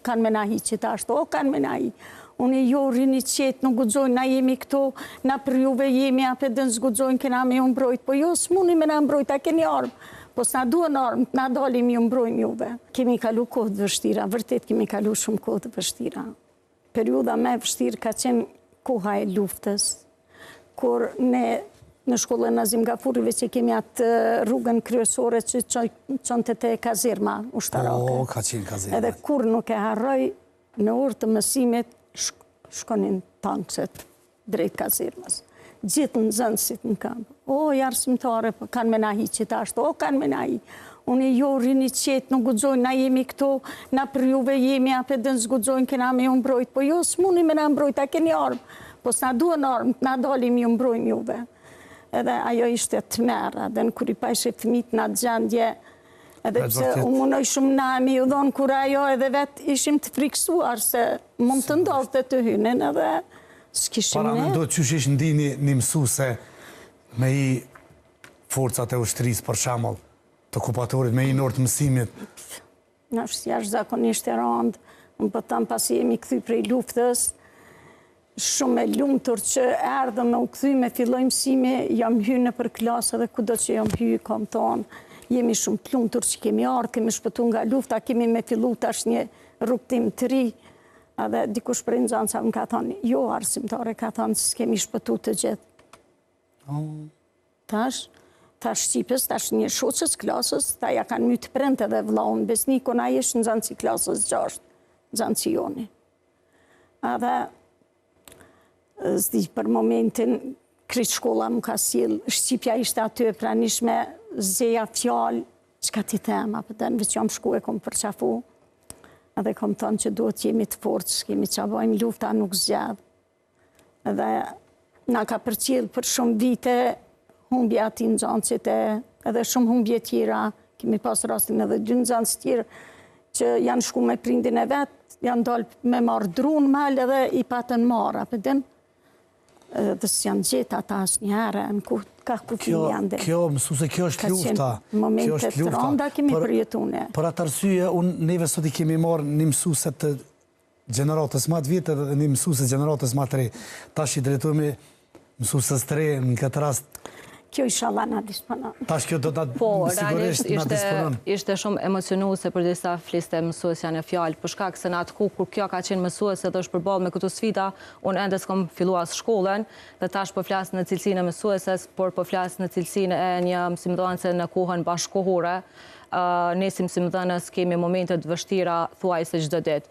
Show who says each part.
Speaker 1: kanë me na hi që ta ashtu, kanë me na hi. Unë jo rini qetë, nuk gudzojnë, na jemi këto, na për juve jemi, apë edhe nëzgudzojnë, kena me ju mbrojt, po jo, s'muni me na mbrojt, a keni armë, po s'na duhen armë, na dalim ju mbrojnë juve. Kemi kalu kohë të vështira, vërtet kemi kalu shumë kohë të vështira. Periuda me vështirë ka qenë koha e luftës, kur në shkollën Nazim Gafurive që kemi atë rrugën kryesore që qënte të kazirma ushtarake.
Speaker 2: O, ka qenë kazirma.
Speaker 1: Edhe kur nuk e harroj, në orë të mësimit, shkonin tankset drejt kazirmas. Gjithë në zënësit në kampë. O, arsimtare, kanë me na hi që ta ashtu, kanë me na hi. Unë jo rini qetë, nuk gudzojnë, na jemi këto, na për juve jemi, apë edhe nëzgudzojnë, kena me ju mbrojt, po jo, s'muni me na mbrojt, a keni armë, po s'na duhen armë, na dalim ju mbrojnë juve. Edhe ajo ishte të merë, edhe në kur i pa ishe fëmit në atë gjendje, edhe pse u munoj shumë nami u dhonë kur ajo edhe vetë ishim të friksuar se mund të ndodhte të hynin edhe s'kishim ne.
Speaker 2: Para me ndojtë qysh ishë ndini një mësuse me i forcat e ushtrisë për shamull të okupatorit, me i në orë të mësimit?
Speaker 1: Në është jashtë zakonisht e randë, më pëtëm pasi jemi këthy prej luftës, shumë e lumëtur që erdhëm me u këthy me filloj mësimi, jam hy në për klasë dhe kudo që jam hy, kam tonë, jemi shumë të lumëtur që kemi ardhë, kemi shpëtu nga lufta, kemi me fillu tash një rrugtim të ri, edhe dikush për nxënësa më ka thonë, jo arsimtare, ka thonë, s'kemi shpëtu të gjithë. Tash Shqipës, tash një shoqës klasës, ta ja kanë mytë prente dhe vlaun, besnikon a ishë nxënësi klasës 6, nxënësi joni. Edhe zdi për momentin, krytë shkolla më ka sjellë, Shqipja ishte aty e pranishme, zeja fjallë, që ka ti tema, për den, veç jam shku e kom përqafu, edhe kom thonë që duhet jemi të forcë, kemi që bojmë lufta nuk zgjadë. Edhe na ka përqilë për shumë vite, humbja ati në nxënësit edhe shumë humbje tjera, kemi pas rastin edhe 2 nxënës tjera, që janë shku me prindin e vetë, janë dalë me marë drunë malë edhe i patën marë, për den, dhe s'janë gjithë ata asë njëherë, në ka kuptim janë dhe.
Speaker 2: Kjo, mësuse, kjo është lufta.
Speaker 1: Në momentet të randa kemi përjetune.
Speaker 2: Për atë arsye, neve sot i kemi marë një mësuse të gjeneratës ma të vjetë dhe një mësuse të gjeneratës ma të re. Tash i drejtojme mësusës të re në këtë rast.
Speaker 1: Kjo inshallah na disponon.
Speaker 2: Tash kjo do të sigurisht na disponon.
Speaker 3: Ishte shumë emocionuese për disa fliste mësuesja në fjalë, për shkak se në atë ku kur kjo ka qenë mësuese dhe është përballë me këto sfida, unë ende s'kam filluar shkollën dhe tash po flas në cilësinë e mësueses, por po flas në cilësinë e një mësimdhënëse në kohën bashkëkohore. Ne si mësimdhënës kemi momente të vështira thuajse çdo ditë.